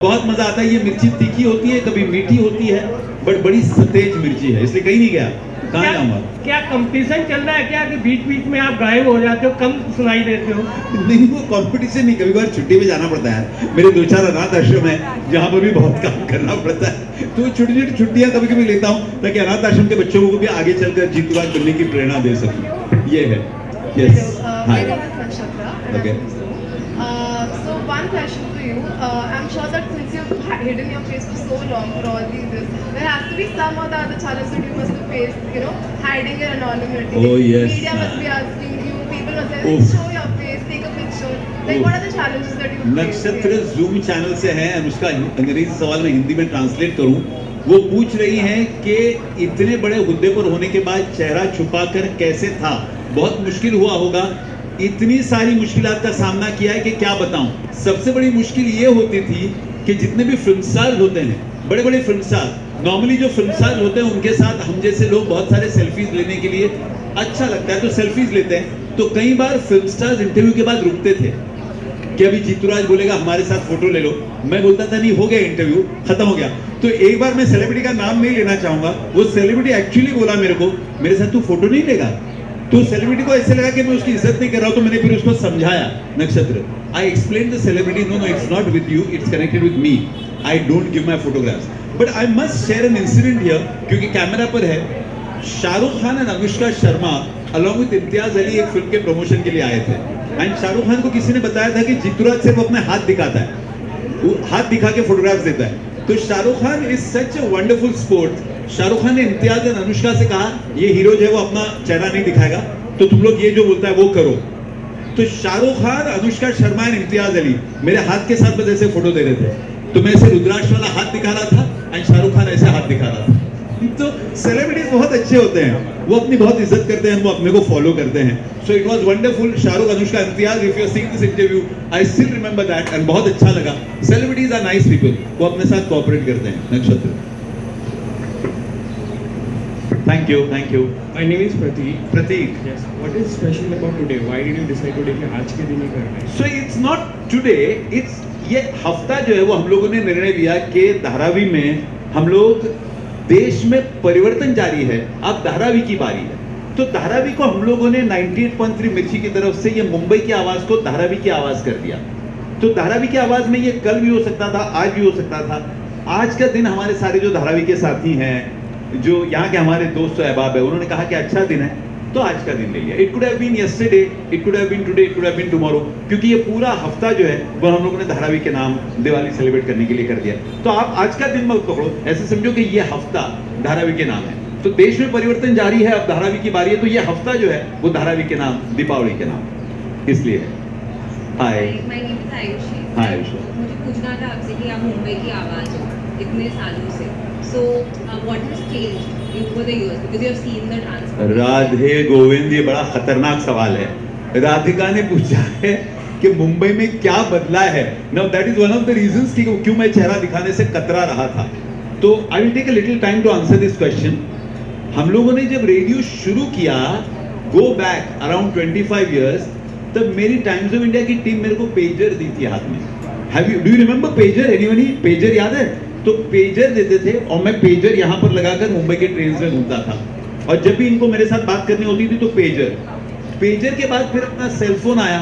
बहुत मजा आता है। ये मिर्ची तीखी होती है, कभी मीठी होती है, बट बड़ी सतेज मिर्ची है, इसलिए कहीं नहीं गया। कहाँ जाऊंगा? क्या कंपटीशन चल रहा है क्या कि बीच बीच में आप गायब हो जाते हो, कम सुनाई देते हो? नहीं, वो कंपटीशन नहीं, कभी कभार छुट्टी पे जाना पड़ता है। मेरे 2-4 अनाथ आश्रम है जहाँ पर भी बहुत काम करना पड़ता है, तो छोटी छोटी छुट्टियां कभी कभी लेता हूँ ताकि अनाथ आश्रम के बच्चों को भी आगे चलकर जीतूराज बनने की प्रेरणा दे सकूं। ये है। Yes, hi. Okay. So one question to you. I'm sure that since you've hidden your face for so long for all these years, there has to be some or the other challenge that you must have faced. You know, hiding your anonymity. Oh, yes. Media must be asking you. People must say, Oof. show your face, take a picture. Like, Oof. what are the challenges that you face? नक्षत्र zoom channel से है, उसका अंग्रेजी सवाल मैं हिंदी में translate करूं। वो पूछ रही हैं कि इतने बड़े हुद्दे पर होने के बाद चेहरा छुपाकर कैसे था? बहुत मुश्किल हुआ होगा। इतनी सारी मुश्किलात का सामना किया है कि क्या बताऊं। सबसे बड़ी मुश्किल ये होती थी कि जितने भी फिल्म स्टार होते हैं, बड़े बड़े फिल्म स्टार, नॉर्मली जो फिल्म स्टार होते हैं उनके साथ हम जैसे लोग बहुत सारे सेल्फीज लेने के लिए अच्छा लगता है तो सेल्फीज लेते हैं। तो कई बार फिल्म स्टार्स इंटरव्यू के बाद रुकते थे कि अभी जीतूराज बोलेगा हमारे साथ फोटो ले लो। मैं बोलता था नहीं, हो गया इंटरव्यू, खत्म हो गया। तो एक बार मैं सेलिब्रिटी का नाम नहीं लेना चाहूंगा, वो सेलिब्रिटी एक्चुअली बोला मेरे को, मेरे साथ तू फोटो नहीं लेगा। तो सेलिब्रिटी को ऐसे लगा कि मैं उसकी इज्जत नहीं कर रहा हूं, तो मैंने फिर उसको समझाया, Nakshatra, I explain the celebrity, no no it's not with you, it's connected with me, I don't give my photographs, but I must share an incident here, क्योंकि कैमरा पर है। शाहरुख खान और अनुष्का शर्मा अलॉन्ग विद इम्तियाज अली एक फिल्म के प्रमोशन के लिए आए थे, एंड शाहरुख खान को किसी ने बताया था कि जीतूराज सिर्फ अपने हाथ दिखाता है, वो हाथ दिखा के फोटोग्राफ्स देता है। तो Shahrukh Khan is such a wonderful sport. Shahrukh Khan ने इम्तियाज और अनुष्का से कहा, ये हीरो जो है वो अपना चेहरा नहीं दिखाएगा, तो तुम लोग ये जो बोलता है वो करो। तो शाहरुख खान, अनुष्का शर्मा और इम्तियाज अली मेरे हाथ के साथ बस ऐसे फोटो दे रहे थे, तो मैं ऐसे रुद्राक्ष वाला हाथ दिखा रहा था एंड शाहरुख खान ऐसे हाथ दिखा रहा था। तो सेलिब्रिटीज बहुत अच्छे होते हैं, वो अपनी बहुत इज्जत करते हैं, वो अपने को फॉलो करते हैं। So it was wonderful. Shahrukh, Anushka, Imtiaz, if you are seeing this interview, I still remember that and बहुत अच्छा लगा। सेलिब्रिटीज आर नाइस पीपल, वो अपने साथ कोऑपरेट करते हैं। Nakshatra, thank you, thank you. My name is Prateek. Prateek, Yes. What is special about today? Why did you decide today कि आज के दिन ही करना है? So it's not today, it's ये हफ्ता जो है वो हम लोगों ने निर्णय लिया कि धारावी में हम लोग, देश में परिवर्तन जारी है, अब धारावी की बारी है। तो धारावी को हम लोगों ने 98.3 मिर्ची की तरफ से ये मुंबई की आवाज को धारावी की आवाज कर दिया। तो धारावी की आवाज में ये कल भी हो सकता था, आज भी हो सकता था। आज का दिन हमारे सारे जो धारावी के साथी हैं, जो यहाँ के हमारे दोस्त अहबाब है, उन्होंने कहा कि अच्छा दिन है, तो आज का दिन ले लिया। It could have been yesterday, it could have been today, it could have been tomorrow, क्योंकि ये पूरा हफ्ता जो है वो हम लोगों ने धारावी के नाम दिवाली सेलिब्रेट करने के लिए कर दिया। तो आप आज का दिन मत पकड़ो, ऐसे समझो कि ये हफ्ता धारावी के नाम है। तो देश में परिवर्तन जारी है, अब धारावी की बारी है, तो ये हफ्ता जो है वो धारावी के नाम, दीपावली के नाम इसलिए है। Hi. My name is Ayushi. Hi Ayushi. मुझे पूछना था आपसे कि आप मुंबई की आवाज हो इतने सालों से, so what has changed over the years because you have seen the transformation? Radhe Govind, ये बड़ा खतरनाक सवाल है। राधिका ने पूछा है कि मुंबई में क्या बदला है। Now that is one of the reasons कि क्यों मैं चेहरा दिखाने से कतरा रहा था। तो I will take a little time to answer this question. हम लोगों ने जब रेडियो शुरू किया, गो बैक अराउंड 25 इयर्स, तब मेरी टाइम्स ऑफ इंडिया की टीम मेरे को पेजर दी थी हाथ में। Do you remember pager? Anybody? Pager याद है? तो पेजर देते थे और मैं पेजर यहाँ पर लगाकर मुंबई के ट्रेन में घूमता था, और जब भी इनको मेरे साथ बात करनी होती थी तो पेजर के बाद फिर अपना सेलफोन आया।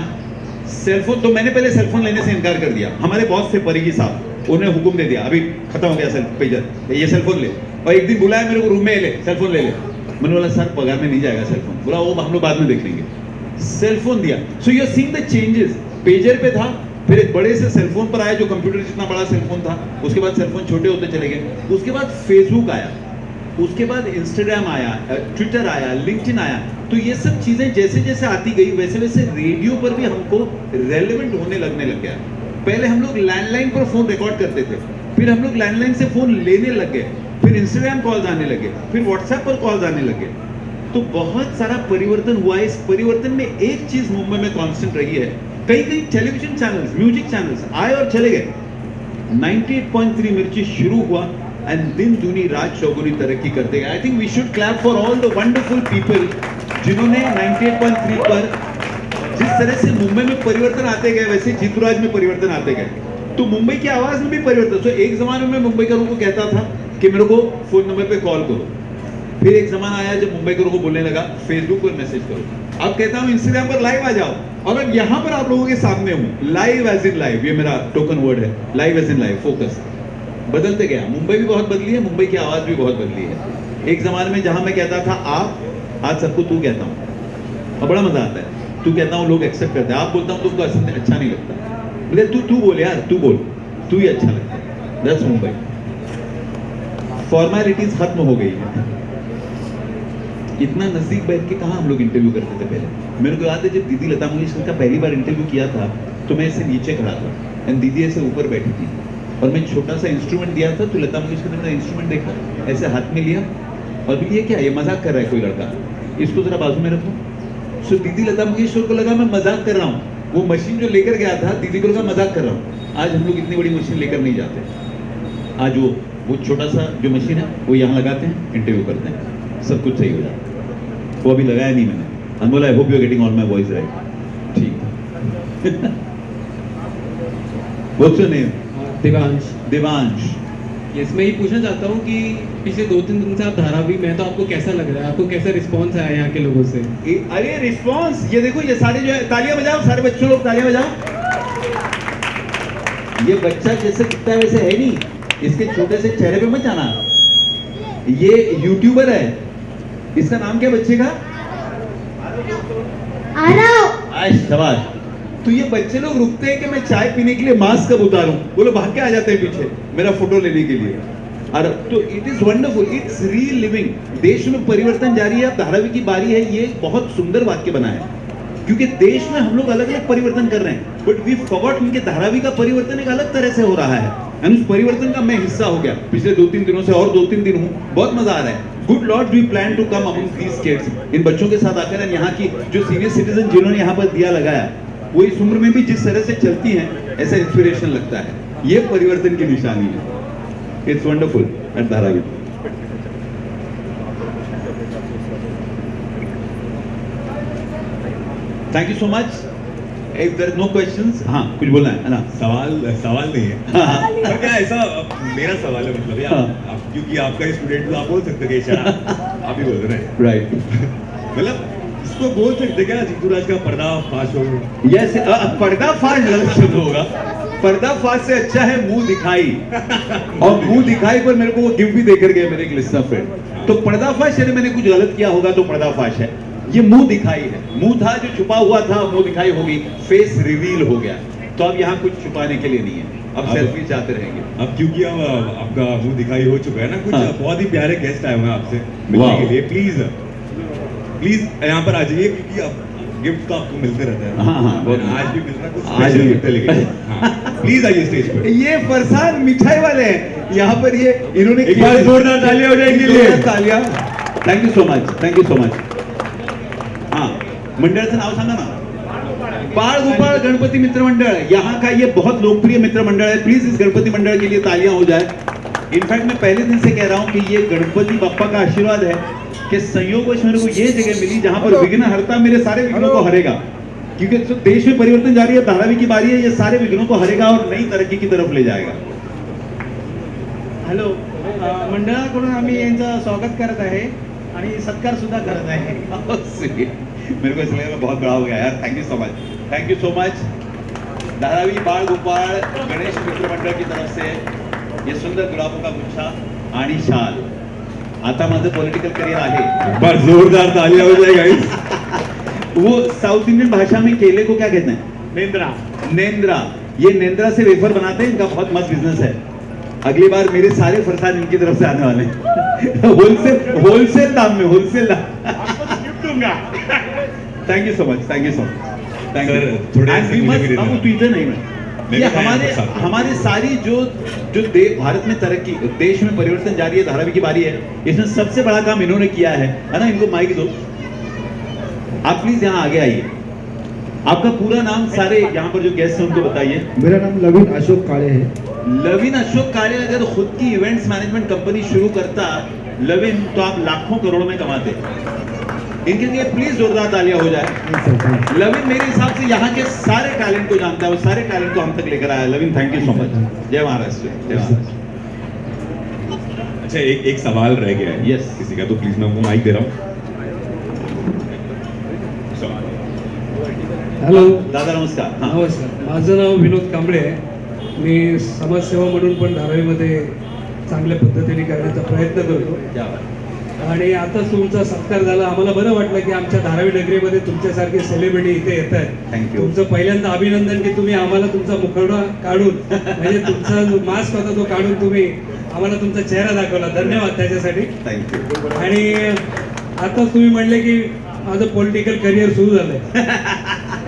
सेलफोन तो मैंने पहले सेलफोन लेने से इनकार कर दिया। हमारे बॉस थे परिगी साहब, उन्होंने हुक्म दे दिया अभी खत्म हो गया पेजर, ये सेलफोन ले। और एक दिन बुलाया मेरे को रूम में, ले सेलफोन ले ले। मैंने बोला सर पगार में नहीं जाएगा सेलफोन। बोला वो हम लोग बाद में देख लेंगे। सेलफोन दिया। So you are seeing the changes. Pager पे था, फिर एक बड़े से सेलफोन पर आया जो कंप्यूटर जितना बड़ा सेलफोन था, उसके बाद सेलफोन छोटे होते चले गए, उसके बाद फेसबुक आया, उसके बाद इंस्टाग्राम आया, ट्विटर आया, लिंक्डइन आया। तो ये सब चीजें जैसे जैसे आती गई वैसे वैसे रेडियो पर भी हमको रेलेवेंट होने लगने लग गया। पहले हम लोग लैंडलाइन पर फोन रिकॉर्ड करते थे, फिर हम लोग लैंडलाइन से फोन लेने लग गए, फिर इंस्टाग्राम कॉल्स आने लगे, फिर व्हाट्सएप पर कॉल्स आने लगे। तो बहुत सारा परिवर्तन हुआ है। इस परिवर्तन में एक चीज मुंबई में कांस्टेंट रही है, कई कई टेलीविजन चैनल्स, म्यूजिक चैनल्स आए और चले गए। 98.3 मिर्ची शुरू हुआ एंड दिन दुनी रात चौगुनी तरक्की करते गए। I think we should clap for all the wonderful people जिन्होंने 98.3 पर जिस तरह से मुंबई में परिवर्तन आते गए, वैसे जीतूराज में परिवर्तन आते गए। तो मुंबई की आवाज में भी परिवर्तन। तो एक जमाने में मुंबईकरों को कहता था कि मेरे को फोन नंबर पे कॉल करो, फिर एक जमाना आया जब मुंबईकरों को बोलने लगा फेसबुक पर मैसेज करो। अब कहता हूँ इंस्टाग्राम पर लाइव आ जाओ, और अब यहाँ पर आप लोगों के सामने हूँ, लाइव एज इन लाइव, ये मेरा टोकन वर्ड है, live as in live, focus. बदलते गया, मुंबई भी बहुत बदली है, मुंबई की आवाज भी बहुत बदली है। एक जमाने में जहां मैं कहता था आप, आज सबको तू कहता हूँ, और बड़ा मजा आता है। तू कहता हूँ लोग एक्सेप्ट करते हैं, आप बोलता हूँ तुमको अच्छा नहीं लगता, बोले तू बोल यार, तू बोल, तू ही अच्छा लगता है। दैट्स मुंबई। फॉर्मेलिटीज खत्म हो गई है। इतना नजदीक बैठ के कहाँ हम लोग इंटरव्यू करते थे पहले। मेरे को याद है जब दीदी लता मंगेशकर का पहली बार इंटरव्यू किया था तो मैं इससे नीचे खड़ा था एंड दीदी ऐसे ऊपर बैठी थी, और मैं छोटा सा इंस्ट्रूमेंट दिया था तो लता मंगेशकर ने मेरा इंस्ट्रूमेंट देखा, ऐसे हाथ में लिया और भी ये क्या, ये मजाक कर रहा है कोई लड़का, इसको जरा बाजू में रखो। सो दीदी लता मंगेशकर को लगा मैं मजाक कर रहा हूँ, वो मशीन जो लेकर गया था दीदी को लगा मजाक कर रहा हूँ। आज हम लोग इतनी बड़ी मशीन लेकर नहीं जाते, आज वो छोटा सा जो मशीन है वो यहाँ लगाते हैं, इंटरव्यू करते हैं, सब कुछ सही हो जाता है। वो अभी लगाया नहीं मैंने, बोला I hope you are getting all my voice right. ठीक what's your name? Devansh. Devansh. Yes, मैं ये पूछना चाहता हूँ कि पिछले 2-3 दिन से आप धारावी में हैं, तो आपको कैसा लग रहा है, आपको कैसा रिस्पांस आया यहाँ के लोगों से? अरे रिस्पांस, ये देखो, ये सारे जो है, तालियां बजाओ, सारे बच्चों लोग तालियां बजाओ। ये बच्चा जैसे दिखता है वैसे है नहीं, इसके छोटे से चेहरे पे मत जाना। ये यूट्यूबर है, इसका नाम क्या बच्चे का? आरव। शाबाश। तो ये बच्चे लोग रुकते हैं कि मैं चाय पीने के लिए मास्क कब उतारूं, वो लोग भाग के आ जाते हैं पीछे मेरा फोटो लेने के लिए। और तो it is wonderful, it's real living. देश में परिवर्तन जारी है, अब धारावी की बारी है। ये बहुत सुंदर वाक्य बना है, क्योंकि देश में हम लोग अलग अलग परिवर्तन कर रहे हैं, बट वी फॉरगॉट उनके धारावी का परिवर्तन एक अलग तरह से हो रहा है, एंड उस परिवर्तन का मैं हिस्सा हो गया पिछले 2-3 दिनों से, और 2-3 दिन हूँ, बहुत मजा आ रहा है। Good lord, we plan to come among these kids, इन बच्चों के साथ आकर, एंड यहाँ की जो सीनियर सिटीजन जिन्होंने यहाँ पर दिया लगाया, वो इस उम्र में भी जिस तरह से चलती हैं, ऐसा इंस्पिरेशन लगता है। ये परिवर्तन की निशानी है। It's wonderful at Dharavi. Thank you so much. If there no questions, हाँ कुछ बोलना है ना? सवाल नहीं है। हाँ। पर क्या ऐसा, मेरा सवाल है, मतलब यार, हाँ। आप क्योंकि आपका स्टूडेंट, तो आप बोल सकते हैं कि आप ही बोल रहे हैं, राइट। मतलब इसको बोल सकते क्या जीतूराज का पर्दाफाश हो? यस, पर्दाफाश गलत शब्द होगा। पर्दाफाश से अच्छा है मुंह दिखाई, और मुंह दिखाई पर मेरे को वो गिफ्ट भी देकर गए मेरे एक लिस्टर फ्रेंड। तो पर्दाफाश यानी मैंने कुछ गलत किया होगा तो पर्दाफाश है। ये मुंह दिखाई है, मुंह था जो छुपा हुआ था, मुंह दिखाई हो गई, फेस रिवील हो गया। तो अब यहाँ कुछ छुपाने के लिए नहीं है, अब सेल्फी चाहते रहेंगे। अब क्योंकि अब आपका मुंह दिखाई हो चुका है ना, कुछ हाँ। बहुत ही प्यारे गेस्ट आए हुए हैं आपसे वाह। मिलने के लिए। प्लीज यहाँ पर आ जाइए, क्योंकि अब गिफ्ट तो आपको मिलते रहते हैं। हाँ, हाँ, बहुत। आज भी मिल रहा है, कुछ आज स्पेशल भी। गिफ्ट लेके। हाँ, प्लीज आइए स्टेज पर। ये फरसान मिठाई वाले हैं यहाँ पर, ये इन्होंने एक बार जोरदार तालियां हो जाएंगी लिए। जोरदार तालियां। Thank you so much, thank you so much. हाँ, मंडळाचं नाव सांगा ना? बाळ गोपाळ गणपति मित्र मंडळ, यहाँ का ये बहुत लोकप्रिय मित्र मंडल है। प्लीज इस गणपति मंडल के लिए तालियां हो जाए। इनफैक्ट मैं पहले दिन से कह रहा हूँ कि ये गणपति बप्पा का आशीर्वाद है कि संयोगवश मेरे को ये जगह मिली जहां पर विघ्न हरता मेरे सारे विघ्नों को हरेगा, क्योंकि तो देश में परिवर्तन जारी है, धारावी की बारी है, ये सारे विघ्नों को हरेगा और नई तरक्की की तरफ ले जाएगा। हॅलो, मंडळाकडून आम्ही यांचं स्वागत करत आहे आणि सत्कार सुद्धा करत आहे। मेरे को इसलिए मैं बहुत बड़ा हो गया यार। Thank you so much, thank you so much. Dharavi बाळ गोपाळ गणेश मित्र मंडळ की तरफ से ये सुंदर गुलाबों का गुच्छा आणि शाल। आता माझं पॉलिटिकल करियर आहे, बस जोरदार तालियां हो जाए गाइस। वो साउथ इंडियन भाषा में केले को क्या कहते हैं? नेंद्रा। नेंद्रा। ये नेंद्रा से वेफर बनाते हैं, इनका बहुत मस्त बिजनेस है। अगली बार मेरे सारे फरसान इनकी तरफ से आने वाले हैं। होलसेल दाम में, होलसेल दाम। गिफ्ट दूंगा। Thank you so much, thank you so much. Thank sir, you. थोड़े And we मुझे must- भी दे बाबू, देना। तू इधर नहीं मैं मैं ये भी आया हूँ साथ में। हमारे सारी जो भारत में तरक्की, देश में परिवर्तन जारी है, धारावी की बारी है, इसमें सबसे बड़ा काम इन्होंने किया है ना? इनको माइक दो, आप प्लीज यहाँ आगे आइए। आपका पूरा नाम सारे यहाँ पर जो गेस्ट हैं उनको बताइए। मेरा नाम लविन अशोक काळे है। लविन अशोक काळे अगर खुद की इवेंट्स मैनेजमेंट कंपनी शुरू करता लविन, तो आप लाखों करोड़ों में कमाते। इनके लिए प्लीज जोरदार तालियां हो जाए। लविन मेरे हिसाब से यहाँ के सारे टैलेंट को जानता है, वो सारे टैलेंट को हम तक लेकर आया। लविन थैंक यू सो मच। जय महाराष्ट्र, जय महाराष्ट्र। अच्छा, एक सवाल रह गया है Yes. किसी का, तो प्लीज मैं उनको माइक दे रहा हूँ। सवाल। हॅलो, दादा नमस्कार। हाँ नमस्कार. माझं नाव विनोद कांबळे आहे. मी समाजसेवा म्हणून पण धारावीमध्ये चांगल्या पद्धतीने करण्याचा प्रयत्न करतो क्या बात. आणि आता तुमचा सत्कार झाला. आम्हाला बरं वाटलं की आमच्या धारावी नगरीमध्ये तुमच्यासारखे सेलिब्रिटी इथे येत आहेत. Thank you. तुमचं पहिल्यांदा अभिनंदन की तुम्ही आम्हाला तुमचा मुखवटा काढून म्हणजे तुमचा जो मास्क होता तो काढून तुम्ही आम्हाला तुमचा चेहरा दाखवला. धन्यवाद त्याच्यासाठी. थँक्यू. आणि आता तुम्ही म्हणले की माझं पॉलिटिकल करिअर सुरू झालंय.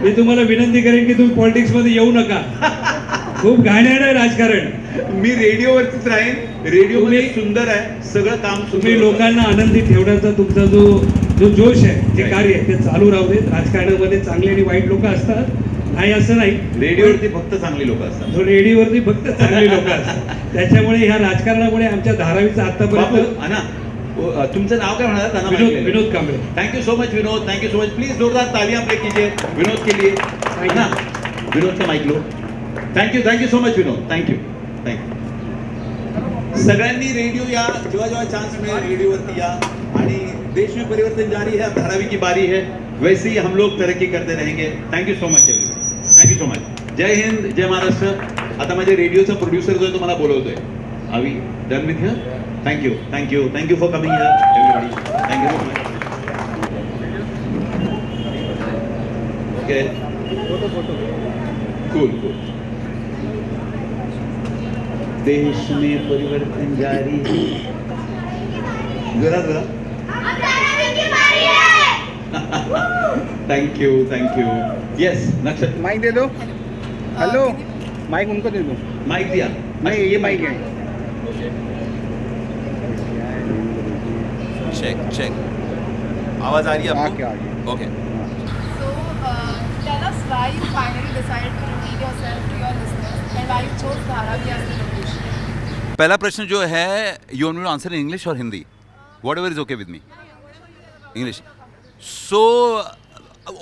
मी तुम्हाला विनंती करेन की तुम्ही पॉलिटिक्स मध्ये येऊ नका. खूप घाणेरडं आहे राजकारण. मी रेडिओवरतीच राहीन. रेडिओ मध्ये तुम्ही- सुंदर आहे, सगळं काम तुम्ही सुंदर. लोकांना आनंदी ठेवण्याचा तुमचा जो जो जोश आहे, जे कार्य आहे ते चालू राहू देत. राजकारणामध्ये चांगले आणि वाईट लोक असतात, नाही असं नाही. रेडिओवरती फक्त चांगली लोक असतात. जो रेडिओवरती फक्त चांगली लोक असतात. त्याच्यामुळे ह्या राजकारणामुळे आमच्या धारावीचा आतापर्यंत बापू, अना, तुमचं नाव काय म्हणाला? Vinod Kamble. Thank you so much Vinod, thank you so much. Please जोरदार तालियां प्ले कीजिए विनोद के लिए. है ना, विनोद का माइक लो. Thank you so much Vinod. Thank you. सगळ्यांनी रेडिओ या, जेव्हा जेव्हा चांस मिळेल रेडिओवरती या. आणि देश में परिवर्तन जारी है, अब धारावी की बारी है. वैसे ही हम लोग तरक्की करते रहेंगे. Thank you so much everyone. Thank you so much. जय हिंद, जय महाराष्ट्र. आता माझ्या रेडिओचा प्रोड्युसर जो आहे तो मला बोलवतोय. Are we done with here? Thank you for coming here everybody. Thank you so much. Okay, cool. देश में परिवर्तन जारी है. जरा thank you. Yes, Nakshatra mic दे दो. हेलो, माइक उनको दे दो. माइक दिया. नहीं, ये माइक है. चेक आवाज आ रही है आके आ गई. आपको? Okay. So, tell us why you finally decided to reveal yourself to your listeners and why you chose Dharavi as the location. पहला प्रश्न जो है, you want me to answer in English और Hindi? Whatever is okay with me. English. So,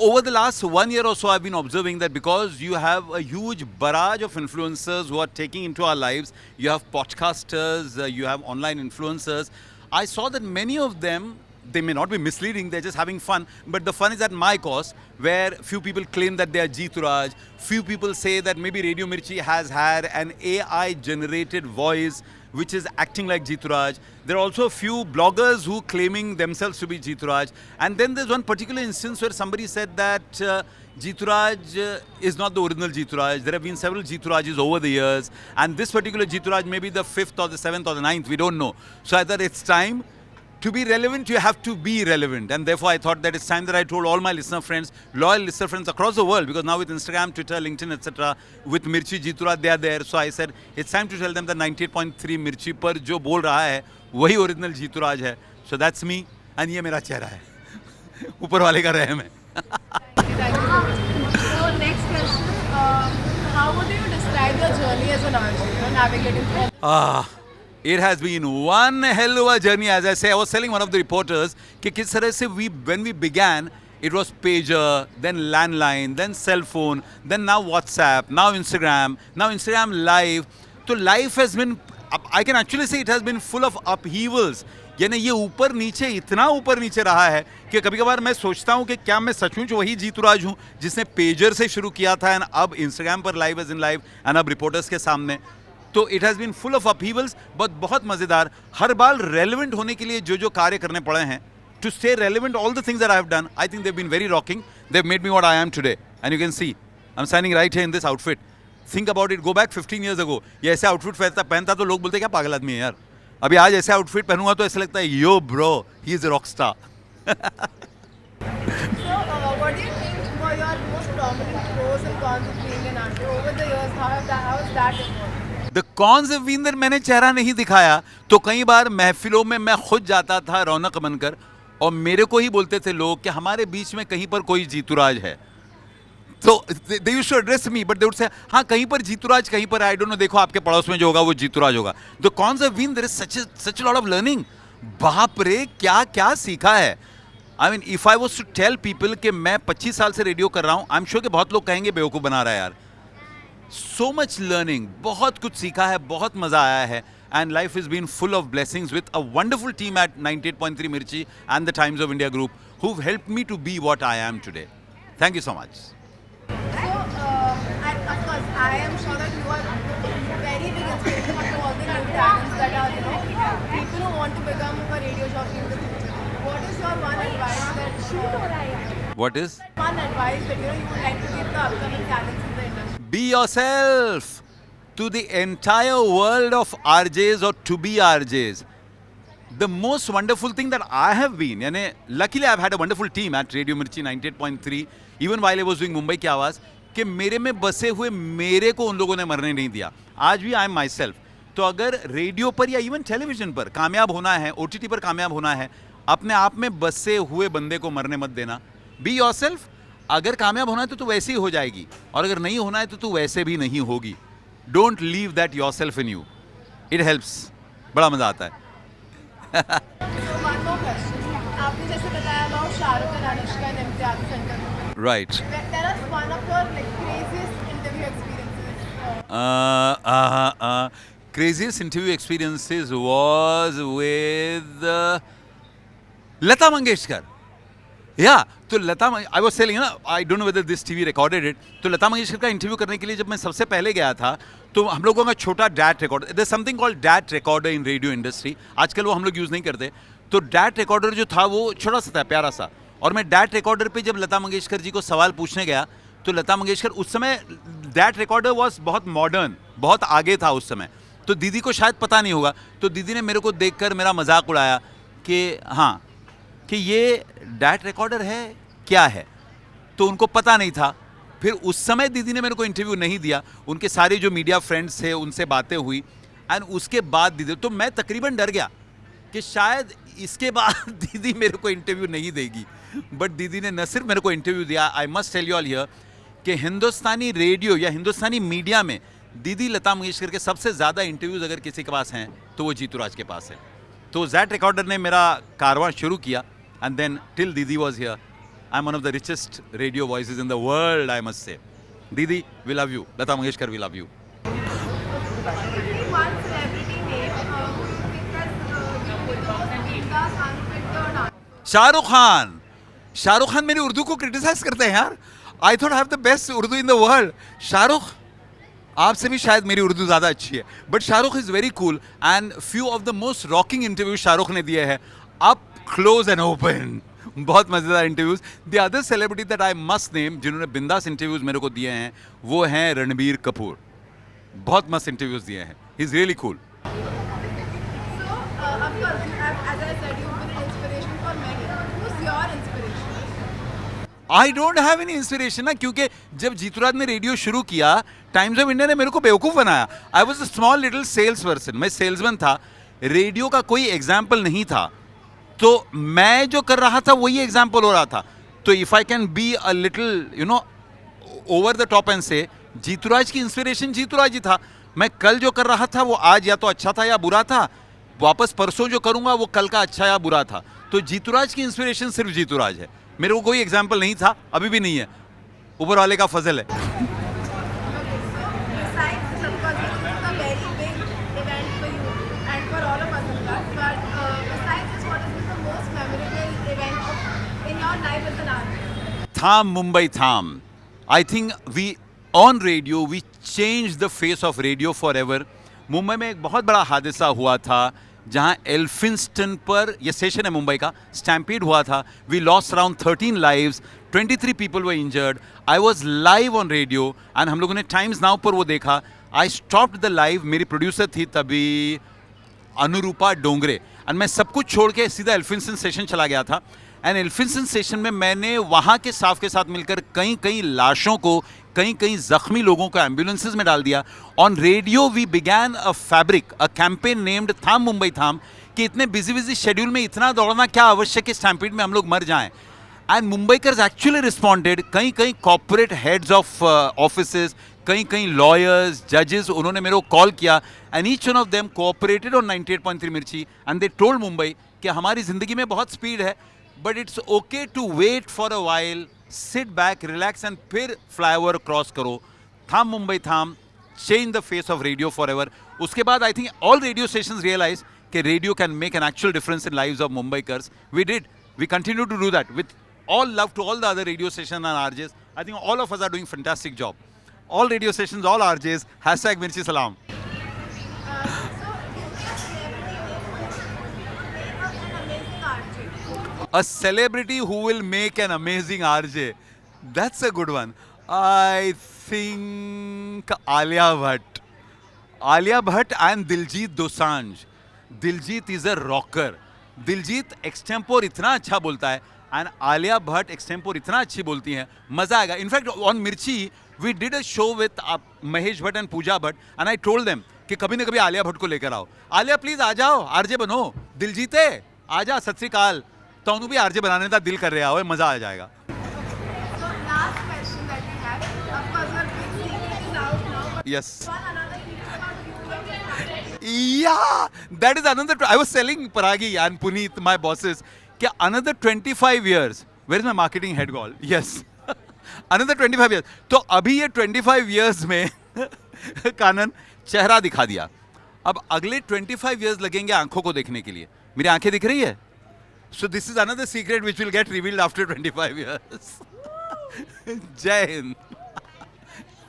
over the last 1 year or so, I've been observing that because you have a huge barrage of influencers who are taking into our lives, you have podcasters, you have online influencers. I saw that many of them, they may not be misleading, they're just having fun, but the fun is at my cost, where few people claim that they are Jeeturaj, few people say that maybe Radio Mirchi has had an AI generated voice which is acting like Jeeturaj. There are also a few bloggers who claiming themselves to be Jeeturaj. And then there's one particular instance where somebody said that Jeeturaj is not the original Jeeturaj. There have been several Jeeturajas over the years. And this particular Jeeturaj may be the 5th or the 7th or the 9th, we don't know. So I thought it's time. To be relevant, you have to be relevant. And therefore, I thought that it's time that I told all my listener friends, loyal listener friends across the world, because now with Instagram, Twitter, LinkedIn, etc., with Mirchi Jeeturaj, they are there. So I said, it's time to tell them that 98.3 Mirchi पर जो बोल रहा है, वही original जीतुराज है. So that's me, and ये मेरा चेहरा है. ऊपर वाले का रहम है. Thank you so much. So next question, how would you describe your journey as an artist, navigating through? It has been one hell of a journey. As I say, I was telling one of the reporters कि किस तरह से when we began, it was pager, then landline, then cell phone, then now WhatsApp, now Instagram live. So life has been, I can actually say it has been full of upheavals. यानी ये ऊपर नीचे, इतना ऊपर नीचे रहा है कि कभी कभार मैं सोचता हूँ कि क्या मैं सचमुच वही जीतुराज हूँ जिसने पेजर से शुरू किया था एंड अब इंस्टाग्राम पर live as in live and अब रिपोर्टर्स के सामने. तो it has been full of upheavals, but बहुत मज़ेदार. हर बार रेलिवेंट होने के लिए जो जो कार्य करने पड़े हैं, to stay relevant, all the things that I have done, I think they have been very rocking. They have made me what I am today, and you can see I am standing right here in this outfit. Think about it, go back 15 years ago, ये ऐसे outfit पहनता तो लोग बोलते क्या पागल आदमी है यार. अभी आज ऐसे आउटफिट पहनूंगा तो ऐसा लगता है यो bro, he is a rock star. So, what do you think were your most prominent pros and cons of being an actor over the years? How has that evolved? The cons of winter मैंने चेहरा नहीं दिखाया, तो कई बार महफिलों में मैं खुद जाता था रौनक बनकर, और मेरे को ही बोलते थे लोग कि हमारे बीच में कहीं पर कोई जीतुराज है. तो they used to address me, but they would say हाँ कहीं पर जीतुराज, कहीं पर आई डोंट नो, देखो आपके पड़ोस में जो होगा वो जीतुराज होगा. The cons of win, there is such a lot of learning. बाप रे क्या क्या सीखा है. I mean if I was to tell people कि मैं 25 साल से रेडियो कर रहा हूँ, आई एम श्योर कि बहुत लोग कहेंगे बेवकूफ़ बना रहा है यार. सो मच लर्निंग, बहुत कुछ सीखा है, बहुत मज़ा आया है. And life has been full of blessings with a wonderful team at 98.3 Mirchi and the Times of India Group who've helped me to be what I am today. Thank you so much. So, and of course, I am sure that you are very big inspiration to all the new talents that are, people who want to become a radio jockey in the future. What is your one advice that, What is? one advice that, you would like to give the upcoming talents in the industry? Be yourself. To the entire world of RJs or to be RJs. The most wonderful thing that I have been, luckily I've had a wonderful team at Radio Mirchi 98.3, even while I was doing Mumbai की आवाज़, कि मेरे में बसे हुए मेरे को उन लोगों ने मरने नहीं दिया. आज भी आई एम माई सेल्फ. तो अगर रेडियो पर या इवन टेलीविजन पर कामयाब होना है, OTT पर कामयाब होना है, अपने आप में बसे हुए बंदे को मरने मत देना. Be your self. अगर कामयाब होना है तो तू वैसे ही हो जाएगी, और अगर नहीं होना है तो तू वैसे भी नहीं होगी. Don't leave that yourself in you. It helps. बड़ा मजा आता है. So one more question. आपने जैसे बताया about Shahrukh and Anushka and Imtiaz centre. Right. Tell us one of your craziest interview experiences. Craziest interview experiences was with Lata Mangeshkar. Yeah, तो लता, I was telling ना, I don't know whether this TV recorded it. तो लता मंगेशकर का interview करने के लिए जब मैं सबसे पहले गया था, तो हम लोगों का छोटा DAT recorder, there something called DAT recorder in radio industry. आजकल वो हम लोग यूज़ नहीं करते. तो डैट रिकॉर्डर जो था वो छोटा सा था, प्यारा सा. और मैं डैट रिकॉर्डर पे जब लता मंगेशकर जी को सवाल पूछने गया, तो लता मंगेशकर, उस समय डैट रिकॉर्डर वॉज बहुत मॉडर्न, बहुत आगे था उस समय. तो दीदी को शायद पता नहीं होगा, तो दीदी ने मेरे को देखकर मेरा मजाक उड़ाया कि हाँ, कि ये डैट रिकॉर्डर है क्या है. तो उनको पता नहीं था. फिर उस समय दीदी ने मेरे को इंटरव्यू नहीं दिया. उनके सारे जो मीडिया फ्रेंड्स थे उनसे बातें हुई, एंड उसके बाद दीदी, तो मैं तकरीबन डर गया कि शायद इसके बाद दीदी मेरे को इंटरव्यू नहीं देगी. बट दीदी ने न सिर्फ मेरे को इंटरव्यू दिया, I must tell you all here कि हिंदुस्तानी रेडियो या हिंदुस्तानी मीडिया में दीदी लता मंगेशकर के सबसे ज़्यादा इंटरव्यूज़ अगर किसी के पास हैं तो वो जीतू राज के पास है. तो दैट रिकॉर्डर ने मेरा कारवां शुरू किया, and then till Didi was here, I am one of the richest radio voices in the world, I must say. Didi, we love you. Lata Mangeshkar, we love you. One celebrity name who you think has unfit or not. Shahrukh Khan. Shahrukh Khan मेरी उर्दू को criticise करते हैं यार. I thought have the best Urdu in the world. Shahrukh, आपसे भी शायद मेरी उर्दू ज़्यादा अच्छी है, but Shahrukh is very cool, and few of the most rocking interview Shahrukh ने दिए हैं, अप क्लोज एंड ओपन. बहुत मज़ेदार interviews. The other celebrity that I must name जिन्होंने बिंदास इंटरव्यूज़ मेरे को दिए हैं, वो हैं रणबीर कपूर. बहुत मस्त इंटरव्यूज़ दिए हैं. He is really cool. So, of course, as I said, you've been an inspiration for many. Who's your inspiration? I don't have any inspiration ना, क्योंकि जब जीतूराज ने रेडियो शुरू किया, टाइम्स ऑफ इंडिया ने मेरे को बेवकूफ़ बनाया. I was a small little sales person. मैं सेल्समैन था. रेडियो का कोई एग्जाम्पल नहीं था, तो मैं जो कर रहा था वही एग्जाम्पल हो रहा था. तो if I can be a little over the top and से, जीतूराज की इंस्पिरेशन जीतूराज ही था. मैं कल जो कर रहा था वो आज या तो अच्छा था या बुरा था, वापस परसों जो करूँगा वो कल का अच्छा या बुरा था. तो जीतूराज की इंस्पिरेशन सिर्फ जीतूराज है. मेरे को कोई एग्जाम्पल नहीं था, अभी भी नहीं है. ऊपर वाले का फजल है. Besides this, of course, this is a very big event for you and for all of us in fact. But besides this, what has been the most memorable event in your life as an artist? Tham Mumbai Tham. I think we on radio we changed the face of radio forever. Mumbai में एक बहुत बड़ा हादसा हुआ था जहां एल्फिंस्टन पर, यह स्टेशन है मुंबई का, स्टैम्पीड हुआ था. We lost around 13 lives, 23 people were injured. I was live on radio, and हम लोगों ने टाइम्स नाउ पर वो देखा. I stopped the live. मेरी प्रोड्यूसर थी तभी अनुरूपा डोंगरे, एंड मैं सब कुछ छोड़ के सीधा एल्फिंस्टन स्टेशन चला गया था. एंड एल्फिंस्टन स्टेशन में मैंने वहाँ के स्टाफ के साथ मिलकर कई कई लाशों को, कई कई जख्मी लोगों को एम्बुलेंसेज में डाल दिया. On radio we began a fabric, a campaign named Thaam Mumbai थाम, कि इतने बिजी शेड्यूल में इतना दौड़ना क्या आवश्यक है, स्टैम्पीड में हम लोग मर जाएं. And Mumbaikars actually responded. कई कई कॉर्पोरेट हेड्स ऑफ ऑफिसेज, कई कई लॉयर्स, जजेस, उन्होंने मेरे को कॉल किया, and each one of them cooperated on 98.3 मिर्ची, एंड दे टोल्ड मुंबई कि हमारी ज़िंदगी में बहुत स्पीड है, but it's okay to wait for a while, sit back, relax and फिर flyover cross करो. थाम मुंबई थाम, change the face of radio forever. उसके बाद I think all radio stations realize कि radio can make an actual difference in lives of Mumbaikars. We did. We continue to do that with all love to all the other radio stations and RJs. I think all of us are doing fantastic job. All radio stations, all RJs, hashtag Mirchi Salam. A celebrity who will make an amazing RJ. That's a good one. I think Alia Bhatt. Alia Bhatt and Diljit Dosanjh. Diljit is a rocker. Diljit extempore इतना अच्छा बोलता है and Alia Bhatt extempore इतना अच्छी बोलती हैं, मजा आएगा. In fact, on Mirchi, we did a show with Mahesh Bhatt and Pooja Bhatt and I told them कि कभी न कभी आलिया भट्ट को लेकर आओ. आलिया प्लीज आ जाओ, आरजे बनो. दिलजीत है, आ जा, सत श्री अकाल. तो भी आरजे बनाने का दिल कर रहा हो, मजा आ जाएगा. So last question that we have, of course, our big secret is out now. Yes. One another secret about you. Yeah, that is another. I was telling Paragi and Puneet, my bosses, कि another 25 years. Where is my marketing head called? Yes. Another 25 years. तो अभी ये 25 years में कानन चेहरा दिखा दिया. अब अगले 25 years लगेंगे आंखों को देखने के लिए. मेरी आंखें दिख रही है? So this is another secret which will get revealed after 25 years. Jai Hind.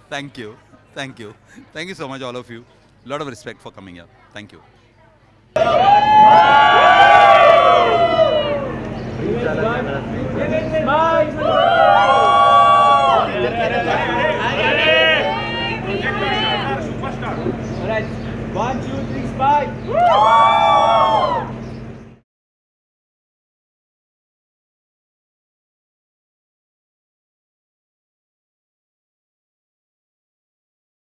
Thank you. Thank you. Thank you so much, all of you. Lot of respect for coming here. Thank you. One, two, three, spy.